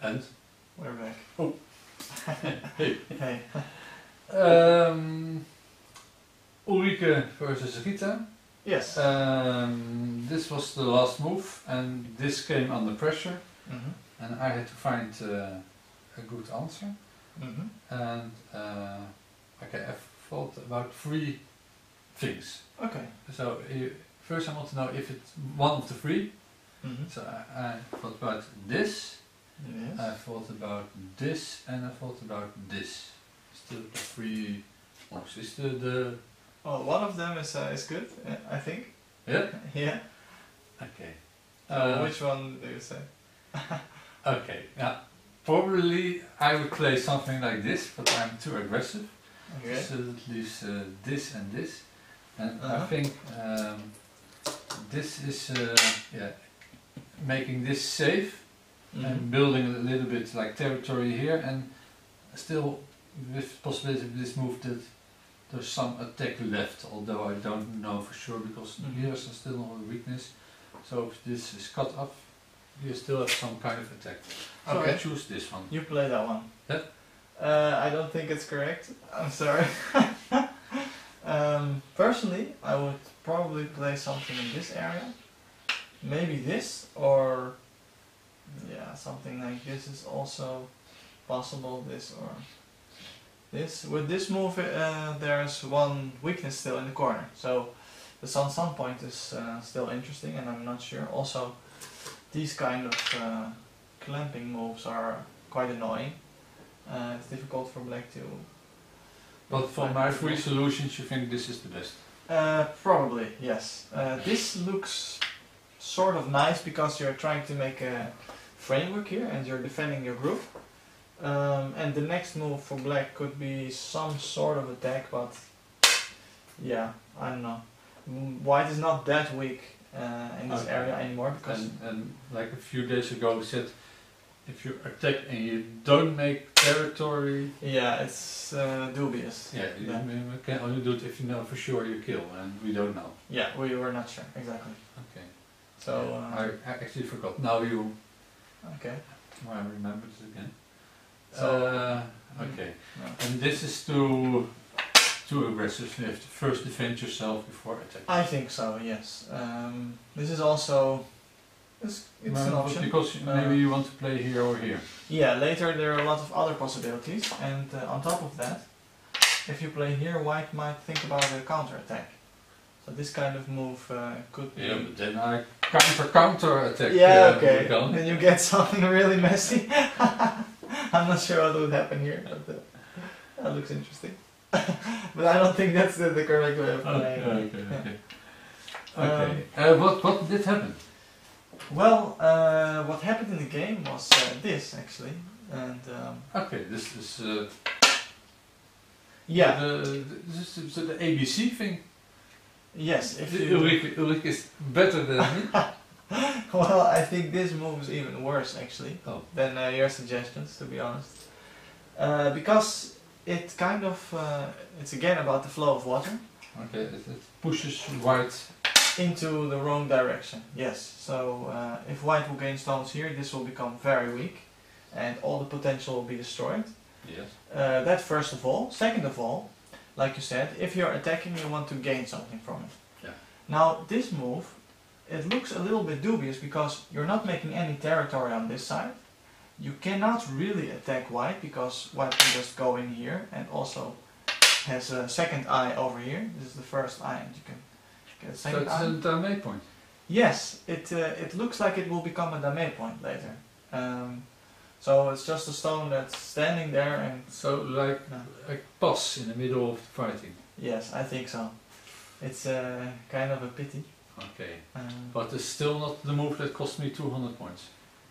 And? We're back. Oh. Hey. Hey. Ulrike versus Rita. Yes. This was the last move, and this came under pressure, and I had to find a good answer. And okay, I thought about 3 things. Okay. So first I want to know if it's one of the 3. So I thought about this. Yes. I thought about this, and I thought about this. Still the 3 options. The Well, one of them is good, I think. yeah. Yeah. Okay. Which one do you say? Okay. Now, probably I would play something like this, but I'm too aggressive. Okay. So at least this and this, and I Uh-huh. think this is making this safe. And building a little bit like territory here, and still with possibility of this move that there's some attack left, although I don't know for sure because here's still a weakness. So if this is cut off, you still have some kind of attack. So Okay. I choose this one. You play that one. Yeah. I don't think it's correct. I'm sorry. Personally, I would probably play something in this area. Maybe this, or yeah, something like this is also possible. This or this. With this move, there's one weakness still in the corner. So the sun point is still interesting, and I'm not sure. Also, these kind of clamping moves are quite annoying. It's difficult for black to. But for my 3 solutions, you think this is the best? Probably, yes. This looks sort of nice because you're trying to make a framework here and you're defending your group. And the next move for black could be some sort of attack, but yeah, I don't know. White is not that weak in this area anymore because... And like a few days ago we said, if you attack and you don't make territory... Yeah, it's dubious. Yeah, you can only do it if you know for sure you kill, and we don't know. Yeah, we were not sure, exactly. Okay. So... I actually forgot. Now you... Okay. I remember it again. So, okay. No. And this is too aggressive. You have to first defend yourself before attacking. I think so, yes. This is also... It's an option. Because maybe you want to play here or here. Yeah, later there are a lot of other possibilities, and on top of that, if you play here, white might think about a counter attack. So this kind of move could be... Yeah, but then I counter attack. Yeah, okay. Then you get something really messy. I'm not sure what would happen here, but that looks interesting. But I don't think that's the correct way of playing. Okay. What did happen? Well, what happened in the game was this actually, and okay, this is yeah, this is the ABC thing. Yes, if you Ulrike is better than me. well, I think this move is even worse actually than your suggestions, to be honest, because it kind of it's again about the flow of water. Okay, it pushes white into the wrong direction. Yes, so if white will gain stones here, this will become very weak, and all the potential will be destroyed. Yes. That first of all. Second of all, like you said, if you're attacking, you want to gain something from it. Yeah. Now this move, it looks a little bit dubious because you're not making any territory on this side. You cannot really attack white because white can just go in here and also has a second eye over here. This is the first eye, and you can get a second eye. So it's a dame point. Yes, it looks like it will become a dame point later. So it's just a stone that's standing there and... So like a pass in the middle of the fighting. Yes, I think so. It's kind of a pity. Okay. But it's still not the move that cost me 200 points.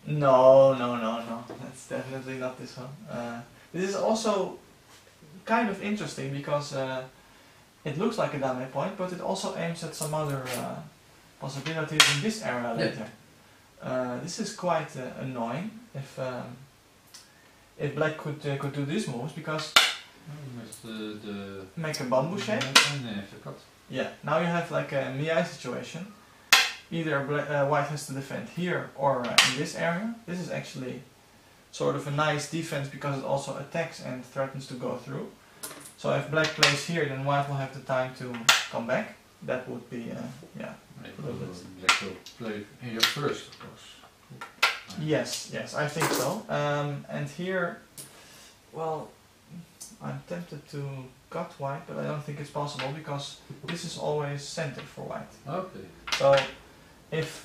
No. That's definitely not this one. This is also kind of interesting because it looks like a dame point, but it also aims at some other possibilities in this area later. This is quite annoying if black could do these moves because make a bamboo shape. Yeah, now you have like a Ms situation. Either white has to defend here or in this area. This is actually sort of a nice defense because it also attacks and threatens to go through. So if black plays here, then white will have the time to come back. That would be, yeah. Maybe black will play here first, of course. Yes, I think so. And here, well, I'm tempted to cut white, but I don't think it's possible because this is always center for white. Okay. So if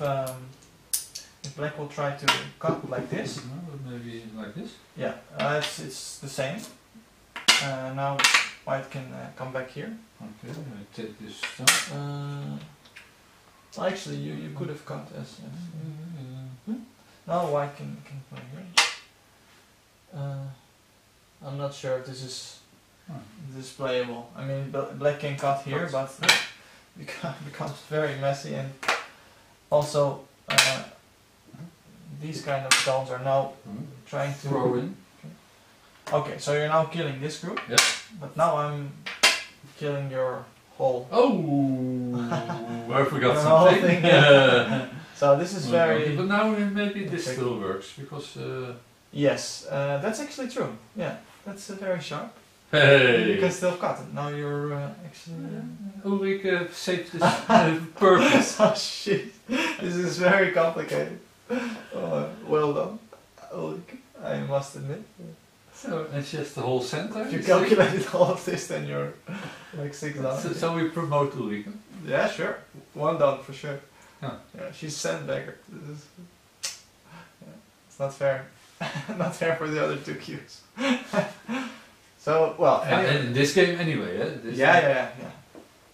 black will try to cut like this, maybe like this. yeah, it's the same. Now white can come back here. Okay, I take this down. Well, actually, you could have cut as. Now white can play here. I'm not sure if this is playable. I mean, black can cut here, but it becomes very messy, and also these kind of stones are now trying to throw in. Okay, so you're now killing this group. Yes. But now I'm killing your whole. Oh, I forgot the whole something. thing, yeah. So this is very. But now maybe this still works because. Yes, that's actually true. Yeah, that's very sharp. Hey. You can still cut it. Now you're actually. Ulrike saved this purpose. Oh shit! This is very complicated. Oh, well done, Ulrike. I must admit. So it's just the whole center. If you calculated all of this, then you're like 6 down. So we promote Ulrike. Yeah, sure. 1 down for sure. Huh. Yeah, she's sandbagger. It's not fair. Not fair for the other 2 Qs. So, well, anyway. And in this game anyway, yeah? Yeah.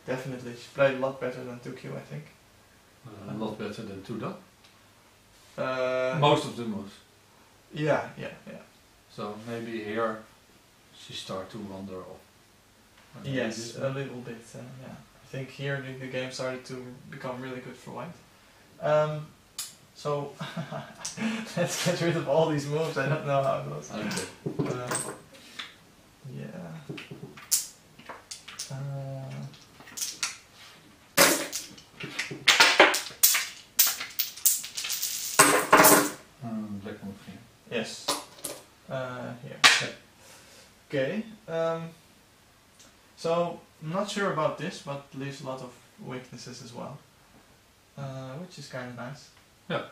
Definitely. She played a lot better than 2Q, I think. A lot better than 2 dot. Most of the moves. Yeah. So maybe here she started to wander off. Yes, a little bit. Yeah, I think here the game started to become really good for white. So let's get rid of all these moves. I don't know how it was. Okay. Yeah. Black move here. Yes. Here. Okay. So I'm not sure about this, but leaves a lot of weaknesses as well, which is kind of nice. Yeah.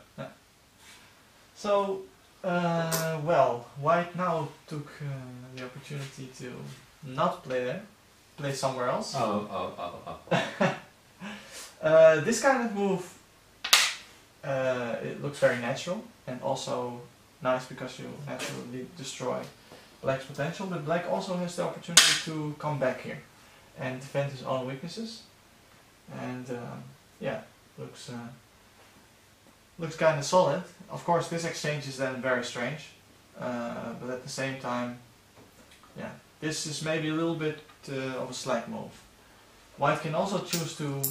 So, well, white now took the opportunity to not play there, play somewhere else. This kind of move, it looks very natural and also nice because you naturally destroy black's potential, but black also has the opportunity to come back here and defend his own weaknesses, and yeah, looks kind of solid. Of course this exchange is then very strange, but at the same time, yeah, this is maybe a little bit of a slack move. White can also choose to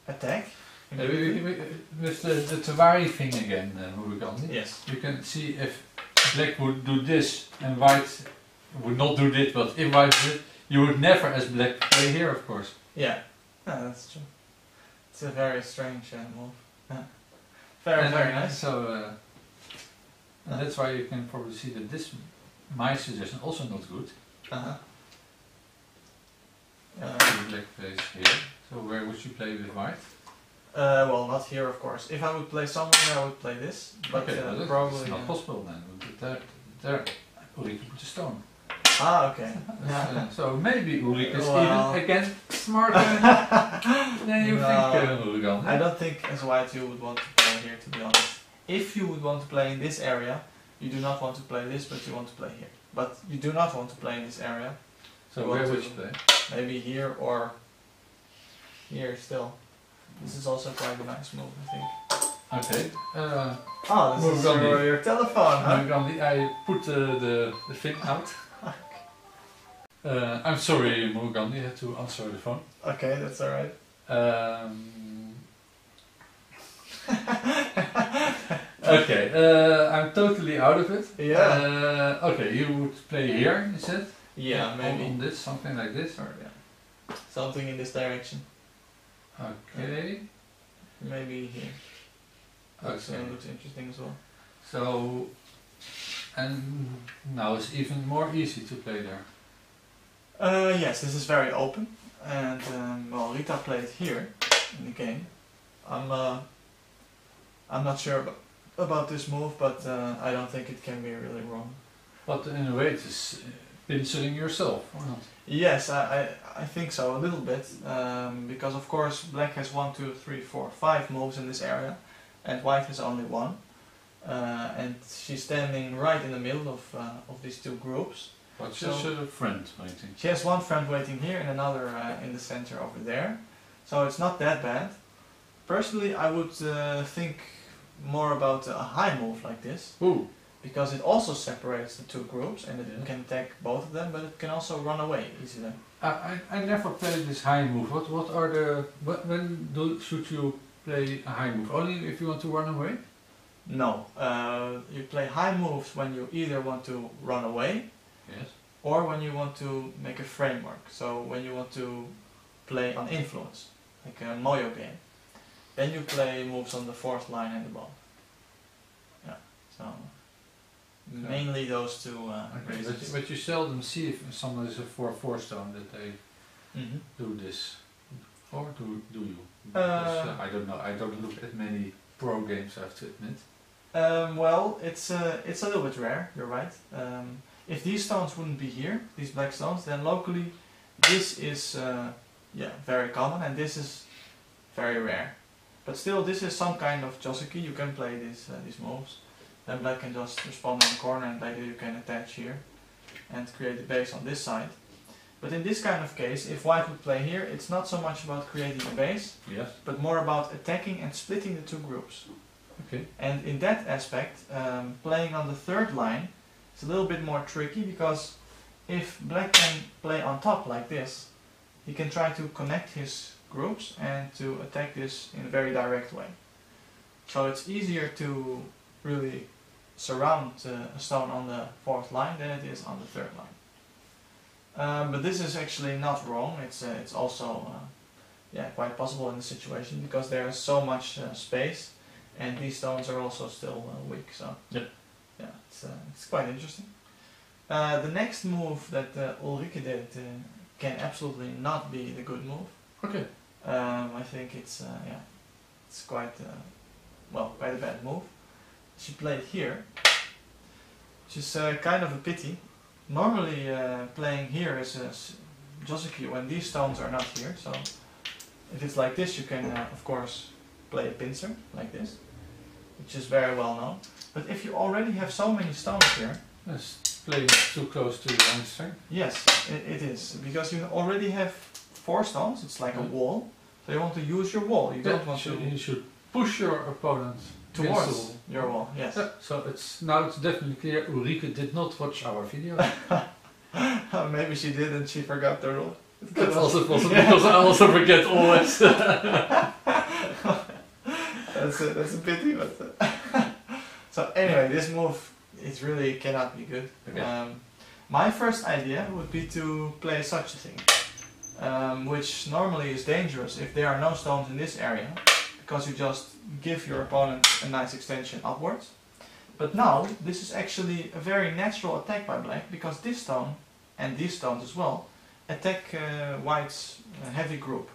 attack. With the Tawari thing again, Murugandi. Yes. You can see if black would do this and white would not do this, but if white did, you would never as black play here, of course. Yeah, that's true. It's a very strange move. Very nice. So, and that's why you can probably see that this, my suggestion, also not good. Black plays here. So where would you play with white? Well, not here, of course. If I would play somewhere, I would play this, but okay, probably it's not possible then. There, Ulrike put a stone. Ah, okay. So maybe Ulrike is even again smarter than you think, Murugandi. I don't think as white you would want to play here, to be honest. If you would want to play in this area, you do not want to play this, but you want to play here. But you do not want to play in this area. So where would you play? Maybe here or here still. This is also quite a nice move, I think. Okay. This is your telephone, huh? Murugandi, I put the thing out. I'm sorry, Murugandi, you had to answer the phone. Okay, that's alright. Okay, I'm totally out of it. Yeah. Okay, you would play here, you said? Yeah, maybe. On this, something like this? Or, yeah. Something in this direction. Okay. Maybe here. Okay. Looks interesting as well. So, And now it's even more easy to play there. Yes, this is very open, and well, Rita played here in the game. I'm not sure about this move, but I don't think it can be really wrong. But in a way, it is pinching yourself, or not? Yes, I think so, a little bit, because of course black has 1, 2, 3, 4, 5 moves in this area, and white has only 1. And she's standing right in the middle of these two groups. But she has a friend waiting. She has one friend waiting here and another in the center over there. So it's not that bad. Personally, I would think more about a high move like this. Ooh. Because it also separates the two groups and it can attack both of them, but it can also run away easily. I never played this high move. What are the... should you play a high move? Only if you want to run away? No. You play high moves when you either want to run away, yes, or when you want to make a framework. So when you want to play on influence, like a Moyo game. Then you play moves on the 4th line and above. Yeah, so mainly those two okay, reasons. but you seldom see if someone is a 4/4 stone that they do this. Or do you? Because, I don't know, I don't look at many pro games, I have to admit. Well, it's a little bit rare, you're right. If these stones wouldn't be here, these black stones, then locally this is very common and this is very rare. But still, this is some kind of Josuke. You can play these moves. Then black can just respond in the corner and later you can attach here and create a base on this side. But in this kind of case, if white would play here, it's not so much about creating a base, yes, but more about attacking and splitting the two groups. Okay. And in that aspect, playing on the 3rd line is a little bit more tricky, because if black can play on top like this, he can try to connect his groups and to attack this in a very direct way. So it's easier to really surround a stone on the 4th line than it is on the 3rd line. But this is actually not wrong. It's also quite possible in the situation, because there is so much space, and these stones are also still weak. So yeah, it's quite interesting. The next move that Ulrike did can absolutely not be the good move. Okay. I think it's quite quite a bad move. She played here, which is kind of a pity. Normally playing here is a Josuke when these stones are not here, so if it's like this you can of course play a pincer like this, which is very well known. But if you already have so many stones here... Yes, playing too close to the answer. Yes, it is, because you already have 4 stones, it's like a wall, so you want to use your wall, you don't want to... You should push your opponent towards your wall, yes. So it's definitely clear Ulrike did not watch our video. Maybe she did and she forgot the rule. That's also possible, because I also forget always. That's a pity, but... So anyway, this move, it really cannot be good. Okay. My first idea would be to play such a thing, which normally is dangerous if there are no stones in this area, because you just give your opponent a nice extension upwards. But now, this is actually a very natural attack by black, because this stone, and these stones as well, attack white's heavy group.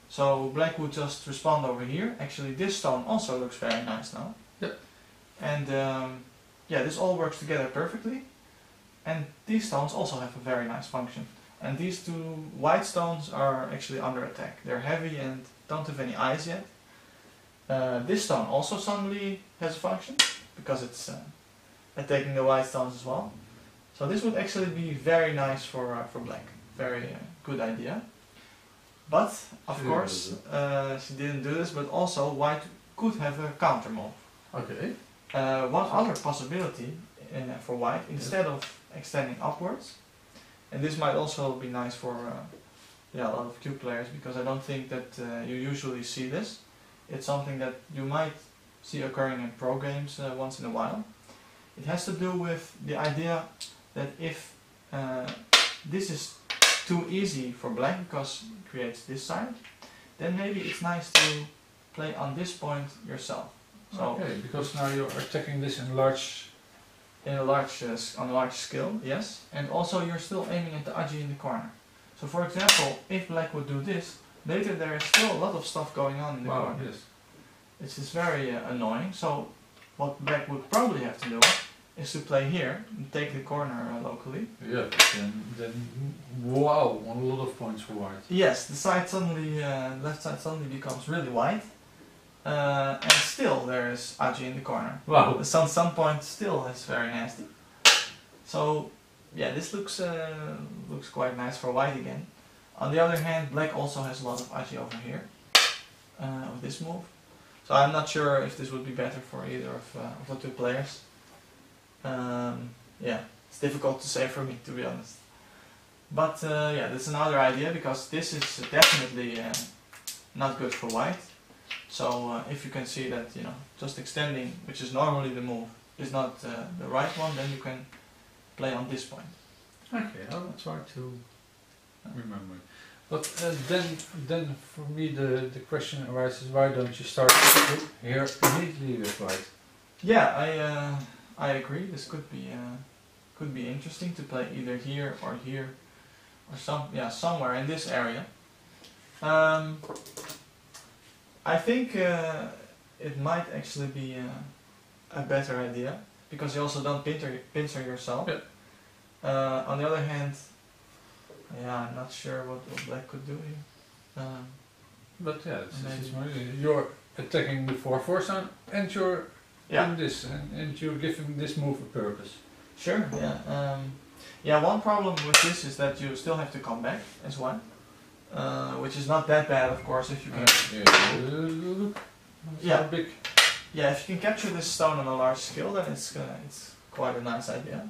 So black would just respond over here. Actually, this stone also looks very nice now. Yep. And this all works together perfectly. And these stones also have a very nice function. And these two white stones are actually under attack. They're heavy and don't have any eyes yet. This stone also suddenly has a function, because it's attacking the white stones as well. So this would actually be very nice for black. Very good idea. But, of course, she didn't do this, but also white could have a counter move. Okay. One other possibility for white, instead of extending upwards, and this might also be nice for a lot of cube players, because I don't think that you usually see this. It's something that you might see occurring in pro games once in a while. It has to do with the idea that if this is too easy for black, because it creates this side, then maybe it's nice to play on this point yourself. So okay, because now you're attacking this in large in a large on a large scale, yes. And also you're still aiming at the aji in the corner. So for example, if black would do this, later there is still a lot of stuff going on in the corner. Yes. Which is very annoying. So what black would probably have to do is to play here and take the corner locally. Yeah, but then wow, a lot of points for white. Yes, the side suddenly, left side suddenly becomes really wide. And still there is aji in the corner. Wow. The sun point still is very nasty. So yeah, this looks quite nice for white again. On the other hand, black also has a lot of aji over here with this move. So I'm not sure if this would be better for either of the two players. Yeah, it's difficult to say for me, to be honest. But yeah, that's another idea, because this is definitely not good for white. So if you can see that, you know, just extending, which is normally the move, is not the right one, then you can play on this point. Okay, I'll try to remember. But then for me the question arises, why don't you start here immediately with white? Yeah, I agree. This could be interesting to play either here or somewhere in this area. I think it might actually be a better idea, because you also don't pincer yourself. Yeah. On the other hand, yeah, I'm not sure what black could do here. But yeah, you're attacking the 4/4 sound, and you're in this, and you're giving this move a purpose. Sure. Yeah. Yeah. One problem with this is that you still have to come back as one, which is not that bad, of course, if you can. Yeah. Big. Yeah, if you can capture this stone on a large scale, then it's quite a nice idea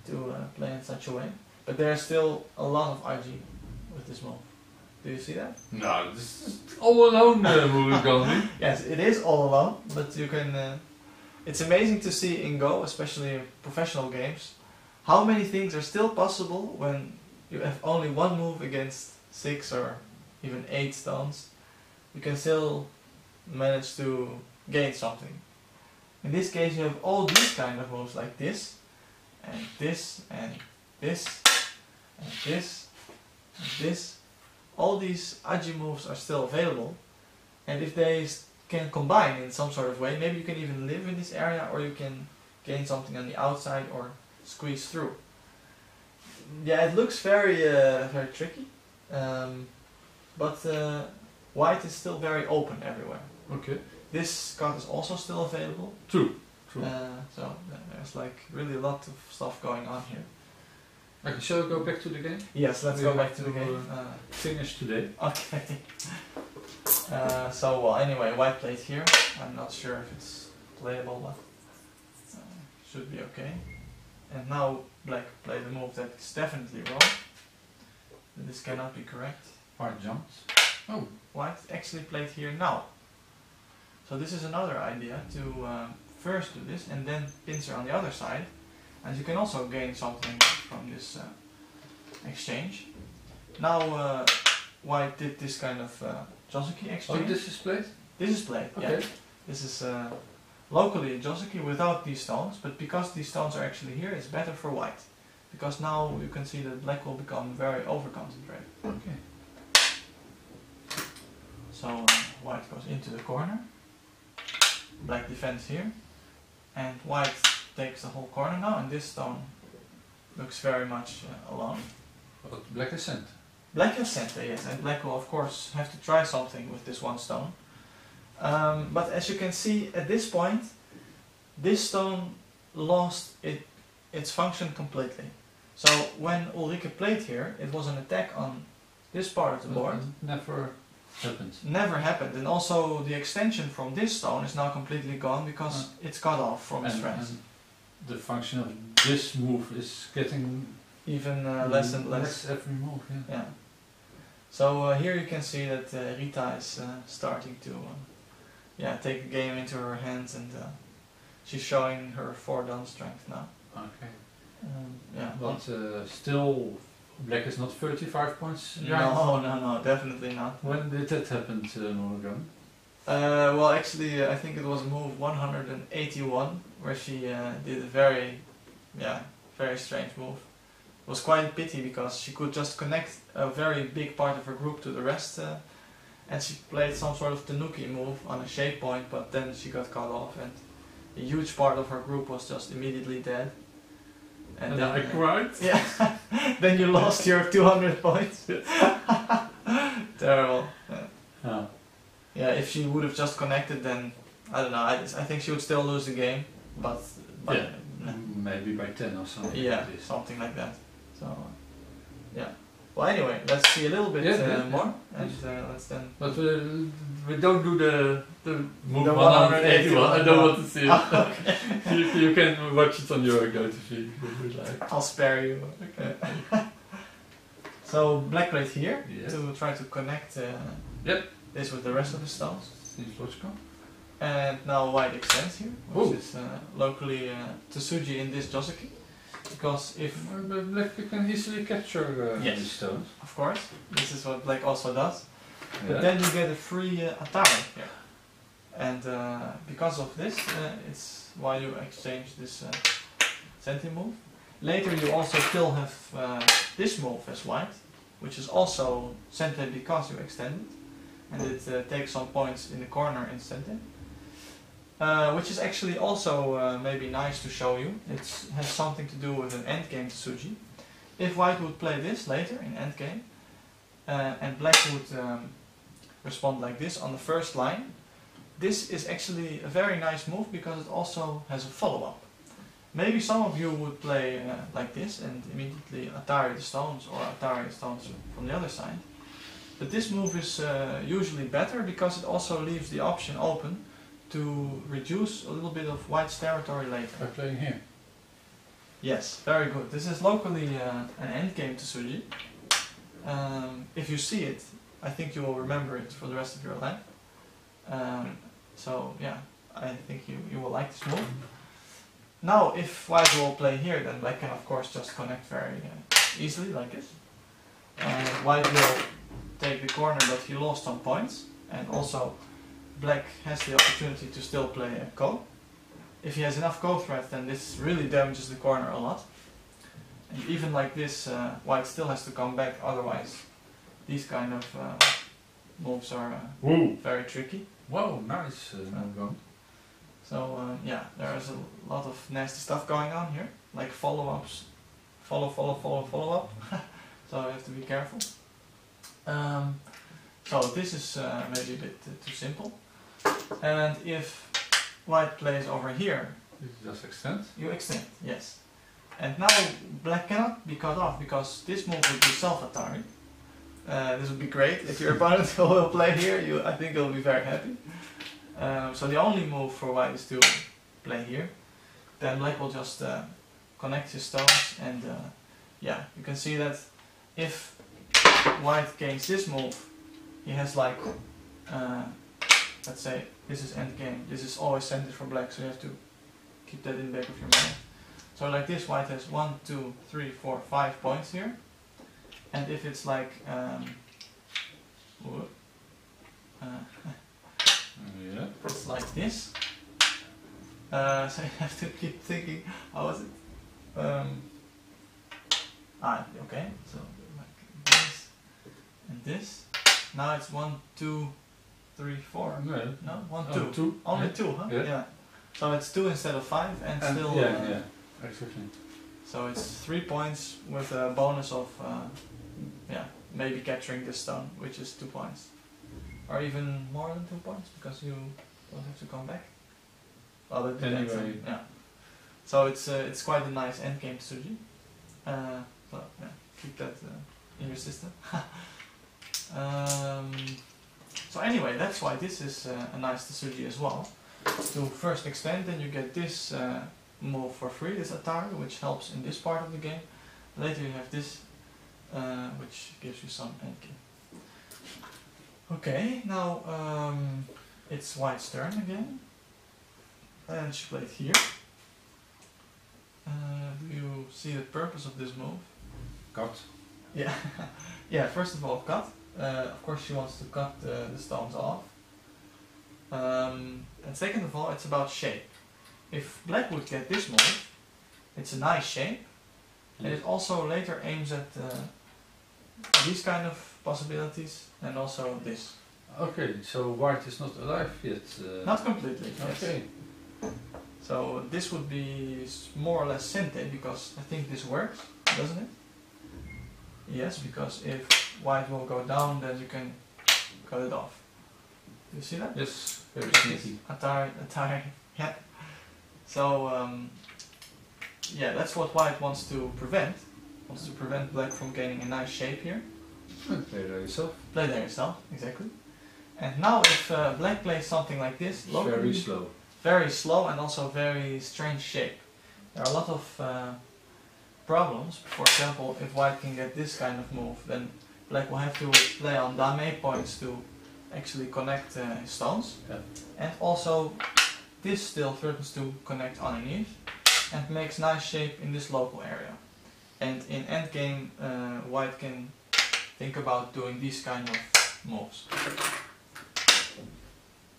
to play in such a way. But there's still a lot of IG with this move. Do you see that? No, this is all alone, Murugandi. Yes, it is all alone, but you can. It's amazing to see in Go, especially in professional games, how many things are still possible when you have only one move against 6 or even 8 stones. You can still manage to gain something. In this case, you have all these kind of moves, like this, and this, and this, and this, and this. All these aji moves are still available, and if they can combine in some sort of way, maybe you can even live in this area, or you can gain something on the outside or squeeze through. Yeah, it looks very very tricky, but white is still very open everywhere. Okay. This card is also still available. True. So there's like really a lot of stuff going on here. Okay, shall we go back to the game? Yes, let's go back to the game. Finish today. Okay. So well, anyway, white played here. I'm not sure if it's playable, but should be okay. And now black played a move that is definitely wrong. This cannot be correct. White jumps. Oh. White actually played here now. So this is another idea to first do this and then pincer on the other side. And you can also gain something from this exchange. Now white did this kind of Josuke exchange. Oh, this is played? This is played, okay. Yeah. This is locally a Josuke without these stones, but because these stones are actually here, it's better for white. Because now you can see that black will become very over-concentrated. Okay. So white goes into the corner, black defends here, and white takes the whole corner now, and this stone looks very much alone. But black is sent. Black is sent, yes, and black will of course have to try something with this one stone. But as you can see at this point, this stone lost its function completely. So when Ulrike played here, it was an attack on this part of the board. Never happened. Never happened, and also the extension from this stone is now completely gone because it's cut off from its friends. The function of this move is getting even less and less. Less every move, yeah. So here you can see that Rita is starting to take the game into her hands, and she's showing her 4-down strength now. Okay. But still, black is not 35 points. No, definitely not. When did that happen, Murugandi? Well, actually, I think it was move 181 where she did a very strange move. It was quite a pity because she could just connect a very big part of her group to the rest, and she played some sort of tanuki move on a shape point, but then she got cut off, and a huge part of her group was just immediately dead. And then I cried. Yeah. Then you lost your 200 points. Terrible. Yeah. Yeah, if she would have just connected, then I don't know. I think she would still lose the game, but yeah, maybe by 10 or something. Yeah, like this. something like that. So yeah. Well, anyway, let's see a little bit more, and let's then. But we don't do the move The 181. I don't want to see it. Okay. you can watch it on EuroGoTV if you would like. I'll spare you. Okay. So black played here Yes. to try to connect this with the rest of the stones. Seems logical. And now white extends here, which Ooh. is locally Tsuji in this Joseki. Because if, But black you can easily capture Yes. these stones. of course, this is what black also does, but Yeah. then you get a free Atari here. And because of this, it's why you exchange this senti move. Later you also still have this move as white, which is also senti because you extend it. And it takes some points in the corner in senti. Which is actually also maybe nice to show you. It has something to do with an endgame Tsuji. If white would play this later in endgame, and black would respond like this on the first line, this is actually a very nice move because it also has a follow-up. Maybe some of you would play like this and immediately Atari the stones or Atari the stones from the other side. But this move is usually better because it also leaves the option open to reduce a little bit of white's territory later. By playing here. Yes, very good. This is locally an endgame Tsuji. If you see it, I think you will remember it for the rest of your life. So yeah, I think you will like this move. Now if white will play here, then black can of course just connect very easily like this. White will take the corner, but he lost some points, and also black has the opportunity to still play a ko. If he has enough ko threats, then this really damages the corner a lot. And even like this, white still has to come back, otherwise these kind of moves are very tricky. Whoa, nice move. So yeah, there is a lot of nasty stuff going on here, like follow-ups, follow up. So you have to be careful. So this is maybe a bit too simple. And if white plays over here, You just extend. you extend, yes. And now black cannot be cut off because this move would be self-Atari. This would be great. If your opponent will play here, I think you'll be very happy. So the only move for white is to play here. Then black will just connect his stones, and yeah, you can see that if white gains this move, he has like, let's say this is endgame, this is always centered for black, so you have to keep that in the back of your mind. So like this, white has 1, 2, 3, 4, 5 points here, and if it's like, Yeah. it's like this, so you have to keep thinking, how is it? Okay, so like this and this. Now it's 1, 2, 3, 4. No. No, 1, Oh, 2. 2. Only Yeah. 2, huh? Yeah. So it's 2 instead of 5, and still. Yeah, exactly. So it's 3 points with a bonus of, maybe capturing this stone, which is 2 points, or even more than 2 points because you don't have to come back. Well, that depends. Anyway. Yeah. So it's quite a nice endgame Tsuji. So yeah, keep that in your system. So anyway, that's why this is a nice Tsuji as well. To first extend, then you get this move for free, this Atari, which helps in this part of the game. Later you have this, which gives you some endgame. Okay, now it's white's turn again. And she played here. Do you see the purpose of this move? Cut. Yeah, yeah. First of all, cut. Of course, she wants to cut the stones off. And second of all, it's about shape. If black would get this move, it's a nice shape, and it also later aims at these kind of possibilities and also this. Okay, so white is not alive yet. Not completely. Okay. Yes. So this would be more or less sente because I think this works, doesn't it? Yes, because if white will go down, then you can cut it off. Do you see that? Yes, very Yes, sneaky. Atari, yeah. So yeah, that's what white wants to prevent. Wants to prevent black from gaining a nice shape here. Play there yourself. Play there yourself, exactly. And now if black plays something like this, Very slow. Very slow and also very strange shape. There are a lot of problems. For example, if white can get this kind of move, then black will have to play on dame points to actually connect his stones. Yeah. And also this still threatens to connect underneath and makes nice shape in this local area. And in endgame, white can think about doing these kind of moves.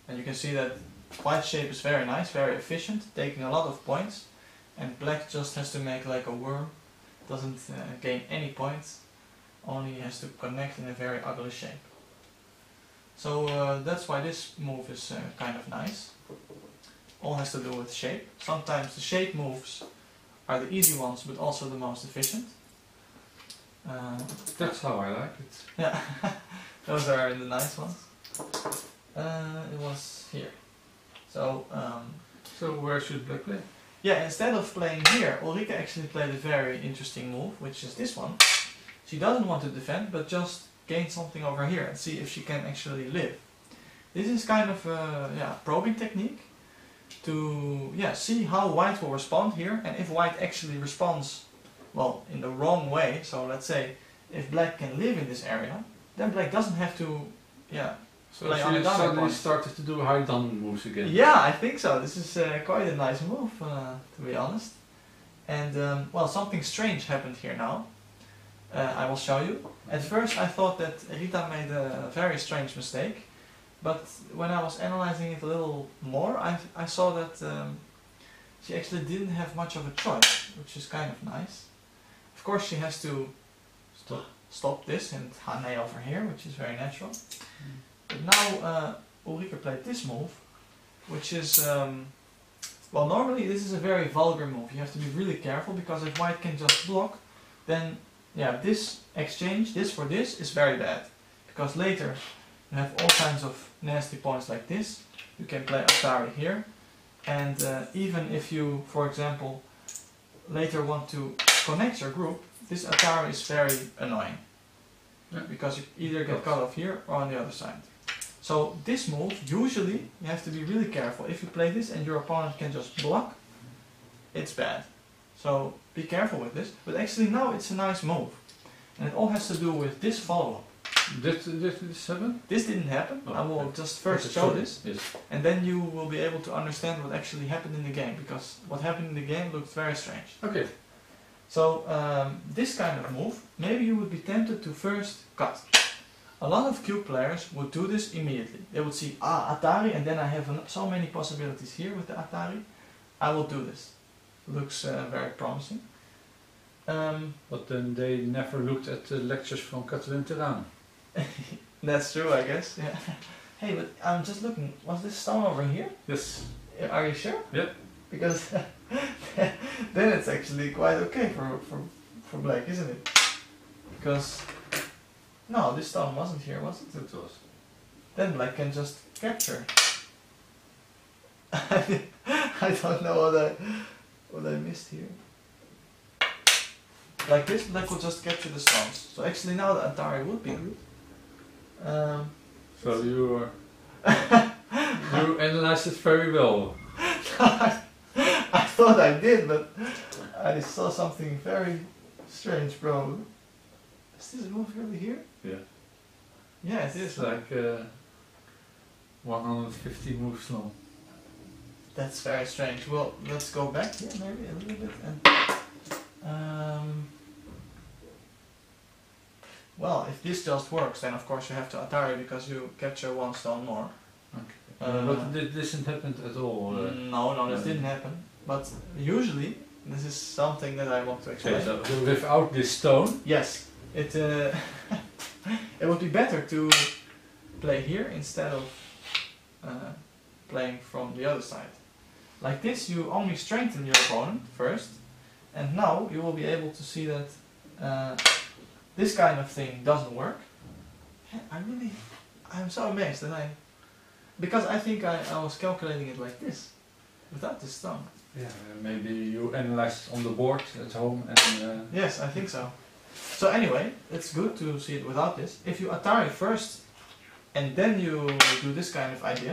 And you can see that white shape is very nice, very efficient, taking a lot of points, and black just has to make like a worm, doesn't gain any points, only has to connect in a very ugly shape. So that's why this move is kind of nice. All has to do with shape. Sometimes the shape moves are the easy ones, but also the most efficient. That's how I like it. Yeah, those are the nice ones. It was here. So, So where should black play? yeah, instead of playing here, Ulrike actually played a very interesting move, which is this one. She doesn't want to defend, but just gain something over here and see if she can actually live. This is kind of a probing technique to see how white will respond here, and if white actually responds, well, in the wrong way. So let's say if black can live in this area, then black doesn't have to, So play on she the down suddenly point. started to do high down moves again. Yeah, I think so. This is quite a nice move, to be honest. And well, something strange happened here now. I will show you. At first I thought that Rita made a very strange mistake, but when I was analyzing it a little more, I saw that she actually didn't have much of a choice, which is kind of nice. Of course she has to stop this and Hane over here, which is very natural. But now Ulrike played this move, which is, well, normally this is a very vulgar move. You have to be really careful, because if white can just block, then this exchange, this for this, is very bad. Because later you have all kinds of nasty points like this. You can play Atari here, and even if you, for example, later want to connect your group, this Atari is very annoying. Because you either get cut off here or on the other side. So this move, usually, you have to be really careful. If you play this and your opponent can just block, it's bad. So be careful with this. But actually now it's a nice move. And it all has to do with this follow-up. Did this happen? This didn't happen. Oh, I will okay. just first Okay, show sorry. this. Yes. And then you will be able to understand what actually happened in the game. Because what happened in the game looked very strange. Okay. So this kind of move, maybe you would be tempted to first cut. A lot of cube players would do this immediately. They would see, Atari, and then I have so many possibilities here with the Atari. I will do this. Looks very promising. But then they never looked at the lectures from Katalin Teraan. That's true, I guess. Yeah. Hey, but I'm just looking. Was this stone over here? Yes. Are you sure? Yeah. Because then it's actually quite okay for black, isn't it? Because no, this stone wasn't here, was it? It was. Then black can just capture. I don't know what I missed here. Like this, black will just capture the stones. So actually now the Atari would be good. So you analyzed it very well. I thought I did, but I saw something very strange, bro. Is this move really here? Yeah. Yeah, it is. It's like 150 moves long. That's very strange. Well, let's go back here maybe a little bit and well, if this just works, then of course you have to Atari because you capture one stone more. Okay. But this didn't happen at all. No, this didn't happen. But usually, this is something that I want to explain. Okay, so without this stone? Yes, it it would be better to play here instead of playing from the other side. Like this, you only strengthen your opponent first, and now you will be able to see that this kind of thing doesn't work. I'm so amazed that because I think I was calculating it like this, without this stone. Yeah, maybe you analyzed on the board at home and... Yes, I think so. So anyway, it's good to see it without this. If you Atari first, and then you do this kind of idea,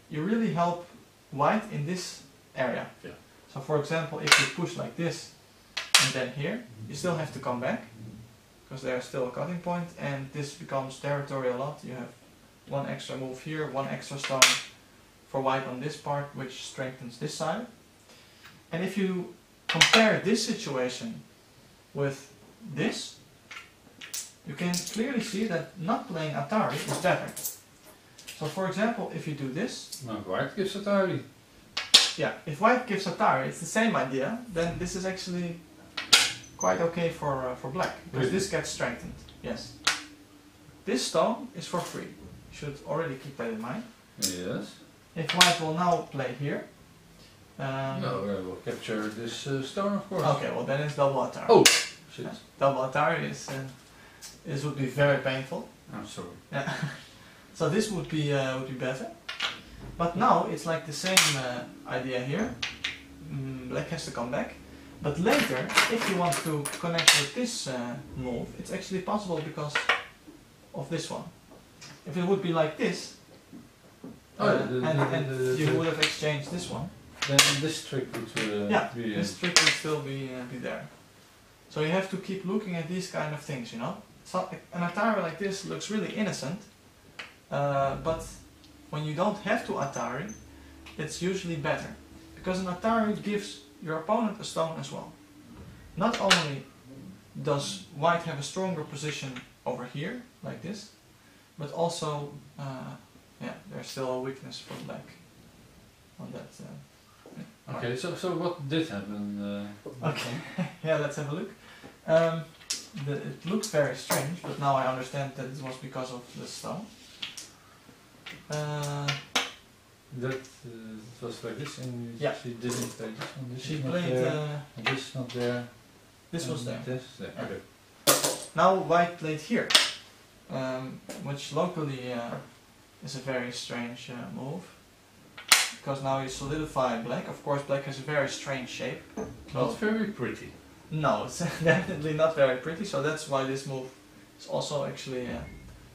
you really help white in this area. Yeah. So for example, if you push like this, and then here, you still have to come back, because there's still a cutting point, and this becomes territory a lot. You have one extra move here, one extra stone for white on this part, which strengthens this side. And if you compare this situation with this, you can clearly see that not playing Atari is better. So for example, if you do this... No, white gives Atari. Yeah, if white gives Atari, it's the same idea, then this is actually quite okay for black, because Really? this gets strengthened. Yes. This stone is for free. You should already keep that in mind. Yes. If white will now play here... no, we'll capture this stone, of course. Okay, well then it's double Atari. Oh! Shit. Double Atari is would be very painful. I'm sorry. Yeah. So this would be better. But now it's like the same idea here. Black has to come back. But later, if you want to connect with this move, it's actually possible because of this one. If it would be like this, and you would have exchanged this one, then this trick would be... this trick would still be there. So you have to keep looking at these kind of things, you know. So an Atari like this looks really innocent, but when you don't have to Atari, it's usually better. Because an Atari gives your opponent a stone as well. Not only does white have a stronger position over here, like this, but also, yeah, there's still a weakness for black on that. Okay, so what did happen? Okay, yeah, let's have a look. It looks very strange, but now I understand that it was because of the stone. That was like this, and yeah. She didn't play this one. This she is played. not there, this not there. This was there. This there. Yeah. Okay. Now white played here, which locally is a very strange move. Because now you solidify black. Of course, black has a very strange shape. Not very pretty. No, it's definitely not very pretty. So that's why this move is also actually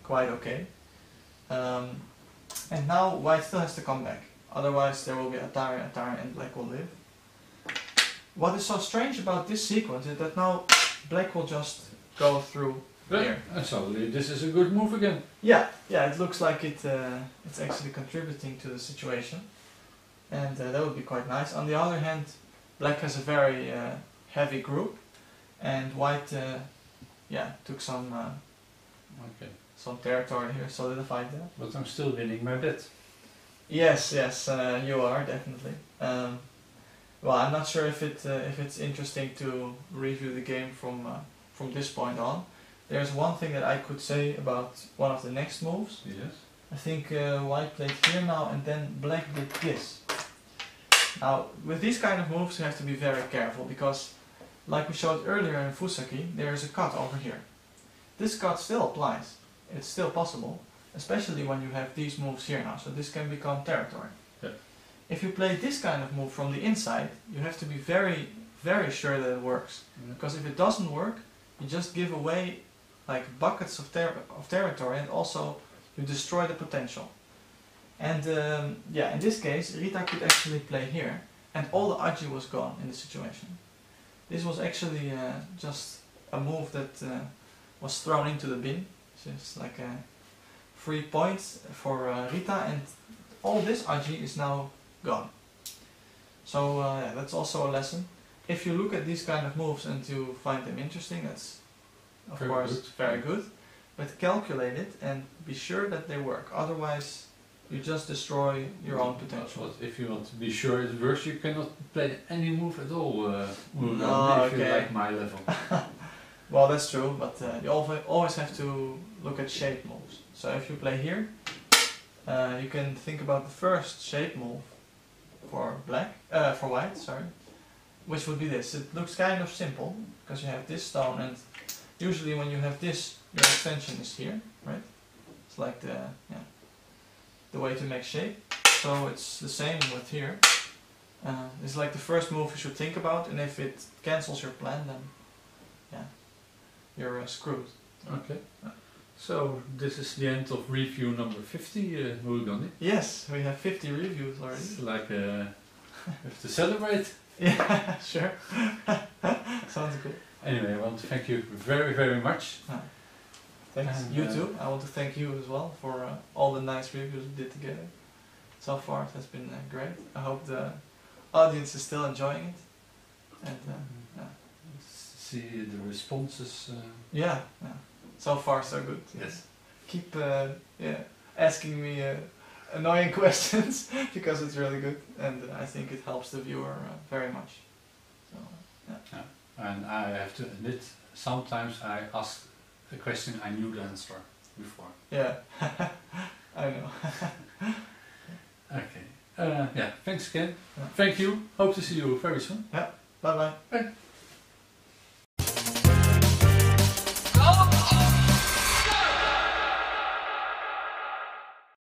quite okay. And now white still has to come back. Otherwise, there will be Atari, and black will live. What is so strange about this sequence is that now black will just go through here. And suddenly this is a good move again. Yeah, it looks like it's actually contributing to the situation. And that would be quite nice. On the other hand, black has a very heavy group, and white, yeah, took some territory here, solidified there. But I'm still winning my bet. Yes, you are definitely. Well, I'm not sure if it's interesting to review the game from this point on. There's one thing that I could say about one of the next moves. Yes. I think white played here now, and then black did this. Now, with these kind of moves you have to be very careful, because like we showed earlier in Fusaki, there is a cut over here. This cut still applies. It's still possible, especially when you have these moves here now, so this can become territory. Yeah. If you play this kind of move from the inside, you have to be very, very sure that it works. Because if it doesn't work, you just give away like buckets of territory, and also you destroy the potential. And yeah, in this case, Rita could actually play here, and all the Aji was gone in the situation. This was actually just a move that was thrown into the bin. So it's like a 3 points for Rita, and all this Aji is now gone. So yeah, that's also a lesson. If you look at these kind of moves and you find them interesting, that's of course very good. But calculate it and be sure that they work. Otherwise, You just destroy your own potential. But if you want to be sure it works, you cannot play any move at all, Murugandi, No, if you okay. like my level. Well, that's true, but you always have to look at shape moves. So if you play here, you can think about the first shape move for for white, sorry, which would be this. It looks kind of simple because you have this stone, and usually when you have this, your extension is here, right? It's like the way to make shape. So it's the same with here. It's like the first move you should think about, and if it cancels your plan, then yeah, you're screwed. Okay. So this is the end of review number 50, Murugandi. Yes, we have 50 reviews already. It's like we have to celebrate. Yeah, sure. Sounds good. Anyway, I want to thank you very, very much. Thanks. And, You too. I want to thank you as well for all the nice reviews we did together. So far, it has been great. I hope the audience is still enjoying it. And yeah. See the responses. Yeah. So far, so good. Yes. Keep asking me annoying questions because it's really good, and I think it helps the viewer very much. So yeah. And I have to admit, sometimes I ask a question I knew the answer before. Yeah. I know. Okay. Yeah. Thanks again. Yeah. Thank you. Hope to see you very soon. Bye bye. Bye.